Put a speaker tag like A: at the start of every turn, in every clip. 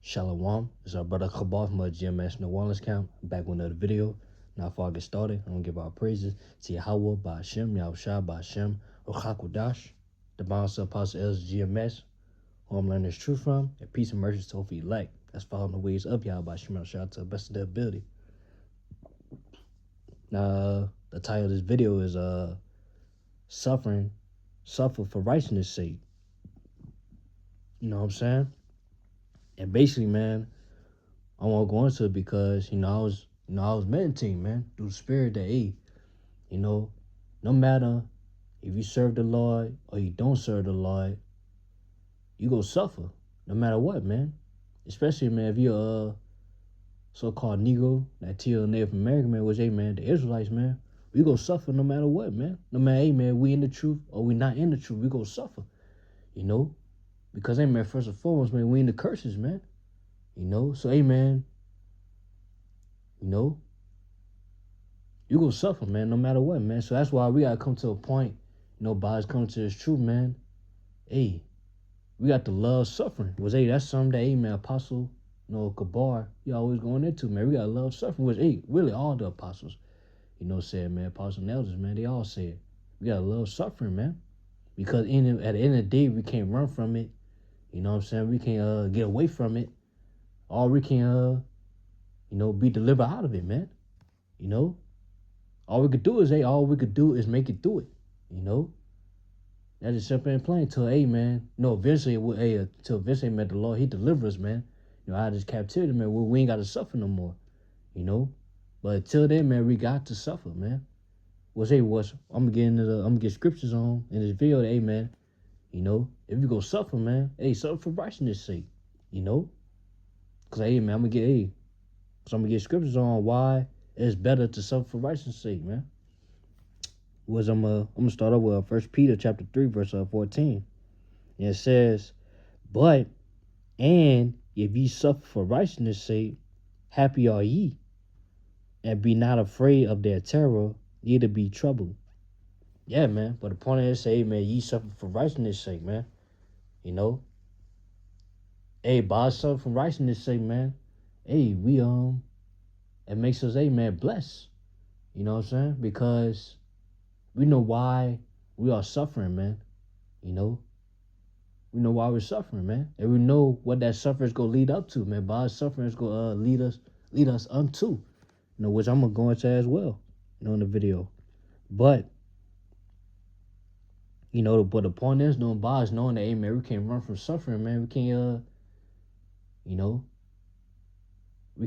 A: Shalom, it's our brother Kabal from GMS New Orleans camp, back with another video. Now before I get started, I'm going to give our praises to Yahweh, Ba'ashem, Yahushua, Ba'ashem, Ochakudash, the bounce of Apostle Els GMS, who I'm learning this truth from, and peace and mercy to the elect. That's following the ways of Yahweh, Ba'ashem, Yahushua, to the best of their ability. Now, the title of this video is Suffer for Righteousness' sake. You know what I'm saying? And basically, man, I want to go into it because, I was meditating, man, through the spirit that, hey, no matter if you serve the Lord or you don't serve the Lord, you go suffer no matter what, man. Especially, man, if you're a so-called Negro, Latino, Native American, man, which, hey, man, the Israelites, man, we go suffer no matter what, man. No matter, hey, man, we in the truth or we not in the truth, we go suffer, because, hey, man, first and foremost, man, we in the curses, man. So, hey, man, you go suffer, man, no matter what, man. So that's why we gotta come to a point, by us coming to this truth, man. Hey, we got to love suffering. Hey, that's something that, hey, man, Apostle, Kabar, you always going into, man. We gotta love suffering. Hey, really all the apostles, said, man, apostles and elders, man, they all said, we gotta love suffering, man. Because at the end of the day, we can't run from it. You know what I'm saying? We can't get away from it. Or we can, be delivered out of it, man. All we could do is make it through it. That's just simple and plain. Till, hey, man, eventually, till eventually, man, the Lord, he delivers us, man. Out of this captivity, man, where we ain't got to suffer no more. But until then, man, we got to suffer, man. I'm gonna get scriptures on in this video, hey, man. If you go suffer, man, hey, suffer for righteousness' sake. Cause, hey, man, I'm gonna get scriptures on why it's better to suffer for righteousness' sake, man. I'm gonna start off with 1 Peter chapter 3, verse 14. And it says, but, and if ye suffer for righteousness' sake, happy are ye, and be not afraid of their terror, neither be troubled. Yeah, man, but the point is, say, man, ye suffer for righteousness' sake, man. Hey, by suffer for righteousness' sake, man, hey, we, it makes us, hey, man, blessed. You know what I'm saying? Because we know why we are suffering, man. We know why we're suffering, man. And we know what that suffering is going to lead up to, man. By suffering is going to lead us unto, which I'm going to go into as well, in the video. But, but the point is, knowing that, hey, man, we can't run from suffering, man. We can't, we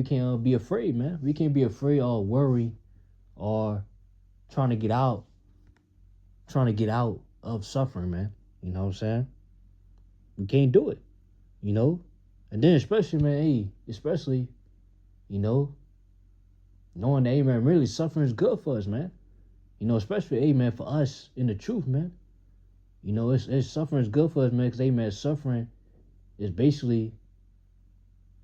A: can't be afraid, man. We can't be afraid or worry or trying to get out of suffering, man. You know what I'm saying? We can't do it, And then especially, man, knowing that, hey, man, really suffering is good for us, man. Especially, hey, man, for us in the truth, man. It's suffering is good for us, man, because, hey, man, suffering is basically,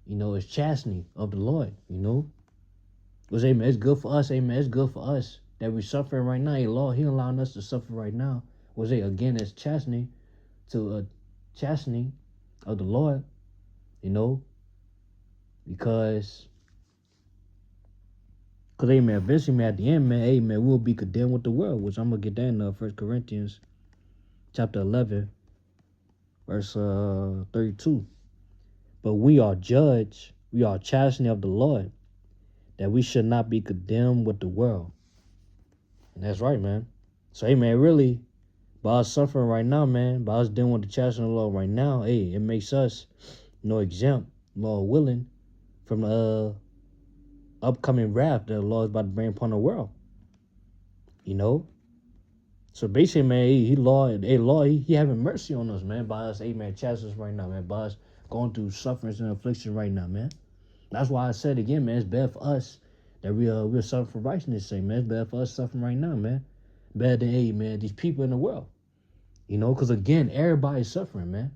A: it's chastening of the Lord, Because, hey, man, it's good for us, hey, man, it's good for us that we're suffering right now. Hey, Lord, he allowing us to suffer right now. Again, it's chastening of the Lord, because, hey, man, eventually, man, at the end, man, hey, man, we'll be condemned with the world, which I'm going to get that in 1 Corinthians chapter 11, verse 32. But we are chastening of the Lord, that we should not be condemned with the world. And that's right, man. So, hey, man, really, by us suffering right now, man, by us dealing with the chastening of the Lord right now, hey, it makes us exempt, Lord willing, from the upcoming wrath that the Lord is about to bring upon the world. So basically, man, he having mercy on us, man, by us, hey, man, chastening right now, man, by us going through sufferings and affliction right now, man. That's why I said again, man, it's better for us that we're suffering for righteousness' sake, man. It's better for us suffering right now, man. Better than, hey, man, these people in the world. Because again, everybody's suffering, man.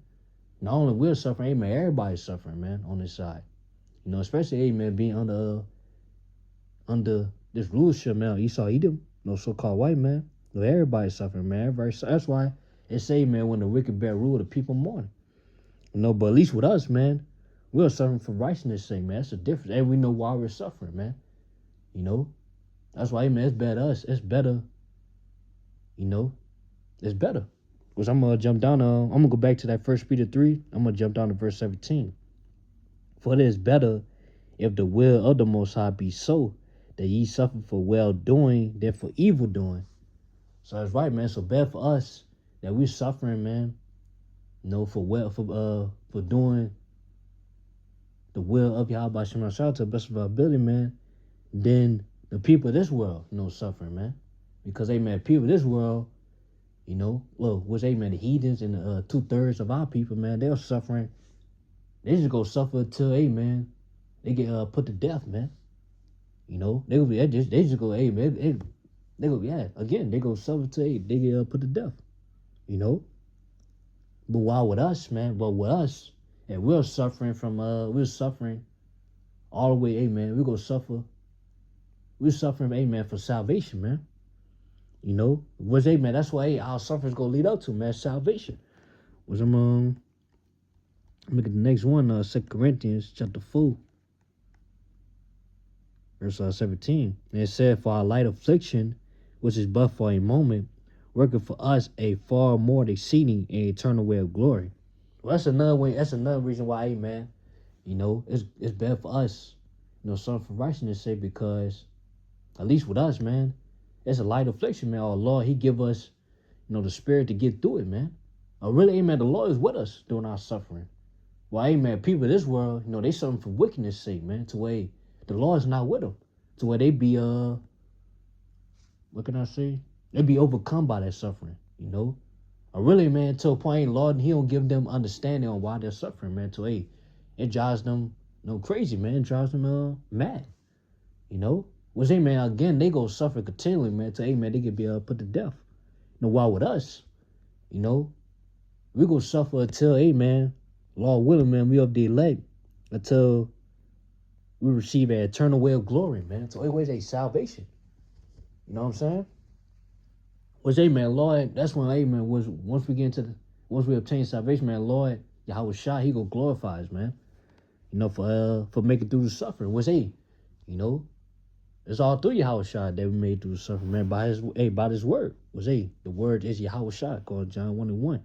A: Not only we're suffering, hey, man, everybody's suffering, man, on this side. Especially, hey, man, being under this rulership, man, Esau, Edom, so-called white man. Everybody's suffering, man. That's why it say, man, when the wicked bear rule, the people mourn. But at least with us, man, We're suffering for righteousness' sake, man. That's the difference. And we know why we're suffering, man. You know? That's why, man, it's better us. It's better, you know, it's better. Because I'm gonna jump down I'm gonna go back to that first Peter 3. I'm gonna jump down to verse 17. For it is better if the will of the Most High be so, that ye suffer for well doing than for evil doing. So that's right, man. So bad for us that we're suffering, man. You know, for doing the will of Yahweh Shem Shah to the best of our ability, man. Then the people of this world, suffering, man. Because people of this world, which the heathens and the 2/3 of our people, man, they're suffering. They just go suffer till, they get put to death, man. They just go, they go, they go suffer till they get put to death. But while with us, man, and we're suffering all the way, we go suffer. We're suffering, for salvation, man. That's why our suffering's gonna lead up to, man, salvation. Look at the next one, 2 Corinthians chapter 4, verse 17. And it said, for our light affliction, which is but for a moment, working for us a far more exceeding and eternal way of glory. Well, that's another way. That's another reason why, it's bad for us, something for righteousness' sake, because at least with us, man, it's a light affliction, man. Our Lord, He give us, the spirit to get through it, man. Really, the Lord is with us during our suffering. Well, people of this world, they suffering for wickedness' sake, man, to where the Lord is not with them, to where they be, what can I say? They be overcome by that suffering, Really, man, to a point, Lord, He don't give them understanding on why they're suffering, man, to, it drives them, crazy, man. It drives them, mad, Which, again, they go suffer continually, man, to, they could be put to death. While with us, we go suffer until, Lord willing, man, we of the elect, until we receive an eternal way of glory, man. So always a salvation. You know what I'm saying? Which, Lord, that's when, once we obtain salvation, man, Lord, Yahweh Shah, He go glorify us, man. For making through the suffering. Which, it's all through Yahweh Shah that we made through the suffering, man, by His word. Which, the word is Yahweh Shah, called John 1:1.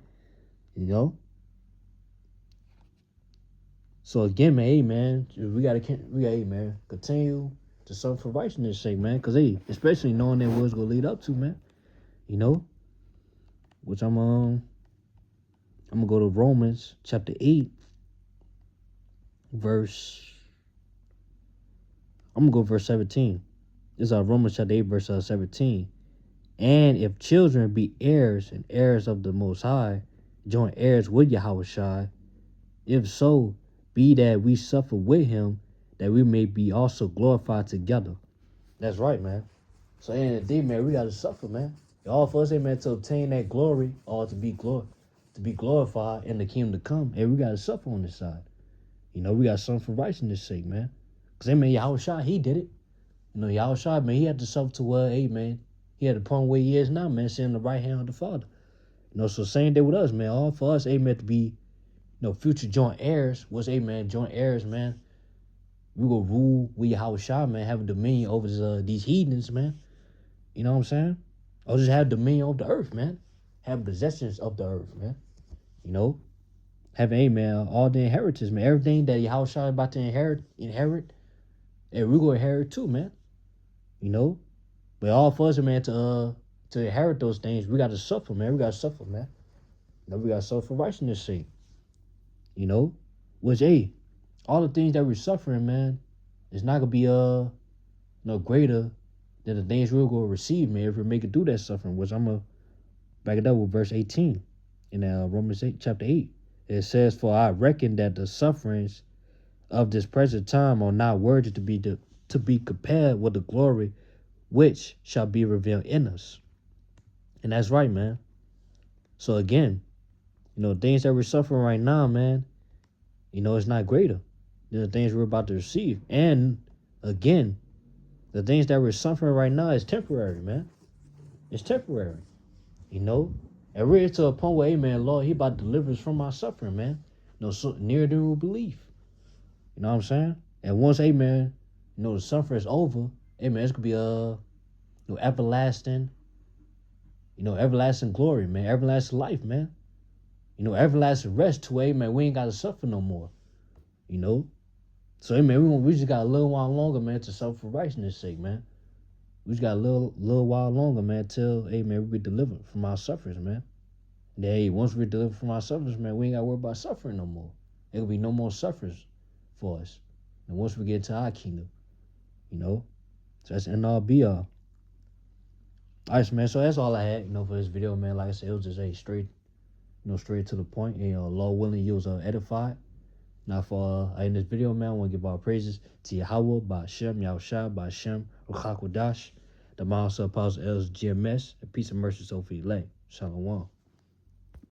A: So again, man, we gotta continue to suffer for righteousness' sake, man. Cause especially knowing that what's gonna lead up to, man. Which I'm gonna go to Romans chapter 8, verse 17. This is Romans chapter 8, verse 17. And if children be heirs and heirs of the Most High, joint heirs with Yahweh Shai, if so, be that we suffer with Him, that we may be also glorified together. That's right, man. So in the day, man, we gotta suffer, man. All for us, man, to obtain that glory or to be glorified in the kingdom to come. And we gotta suffer on this side. We gotta suffer for righteousness' sake, man. Cause Yahweh Shai, He did it. Yahweh Shai, man, He had to suffer to where, He had the point where He is now, man, sitting on the right hand of the Father. So same day with us, man. All for us, to be, future joint heirs. What's joint heirs, man. We go rule with Yahweh Shai, man, have a dominion over these heathens, man. You know what I'm saying? Or just have dominion of the earth, man. Have possessions of the earth, man. Have, all the inheritance, man. Everything that Yahweh Shai is about to inherit, and we go inherit too, man. But all for us, man, to inherit those things, we got to suffer, man. We got to suffer, man. We got to suffer for righteousness' sake. Which, all the things that we're suffering, man, it's not gonna be greater than the things we're gonna receive, man, if we make it through that suffering. Which I'm gonna back it up with verse 18 in Romans 8, chapter 8. It says, "For I reckon that the sufferings of this present time are not worthy to be compared with the glory which shall be revealed in us." And that's right, man. So again, things that we're suffering right now, man, it's not greater than the things we're about to receive. And again, the things that we're suffering right now is temporary, man. It's temporary, And we're to a point where, Lord, He about to deliver us from our suffering, man. So near to belief. You know what I'm saying? And once, hey man, the suffering is over, hey man, it's gonna be everlasting, everlasting glory, man, everlasting life, man. Everlasting rest to, hey man, we ain't gotta suffer no more. You know? So hey man, we just got a little while longer, man, to suffer for righteousness' sake, man. We just got a little while longer, man, till hey man, we be delivered from our sufferings, man. And then, hey, once we're delivered from our sufferings, man, we ain't gotta worry about suffering no more. There'll be no more sufferings for us. And once we get to our kingdom, So that's end all be all. Alright, man. So that's all I had, for this video, man. Like I said, it was just straight, straight to the point. And Lord willing, you was edified. Now for in this video, man, I want to give our praises to Yahweh, Ba'Shem, Yahushua, Ba'Shem, Ruach HaKodesh, the Master Apostle Els GMS, and peace and mercy so for you. Shalom.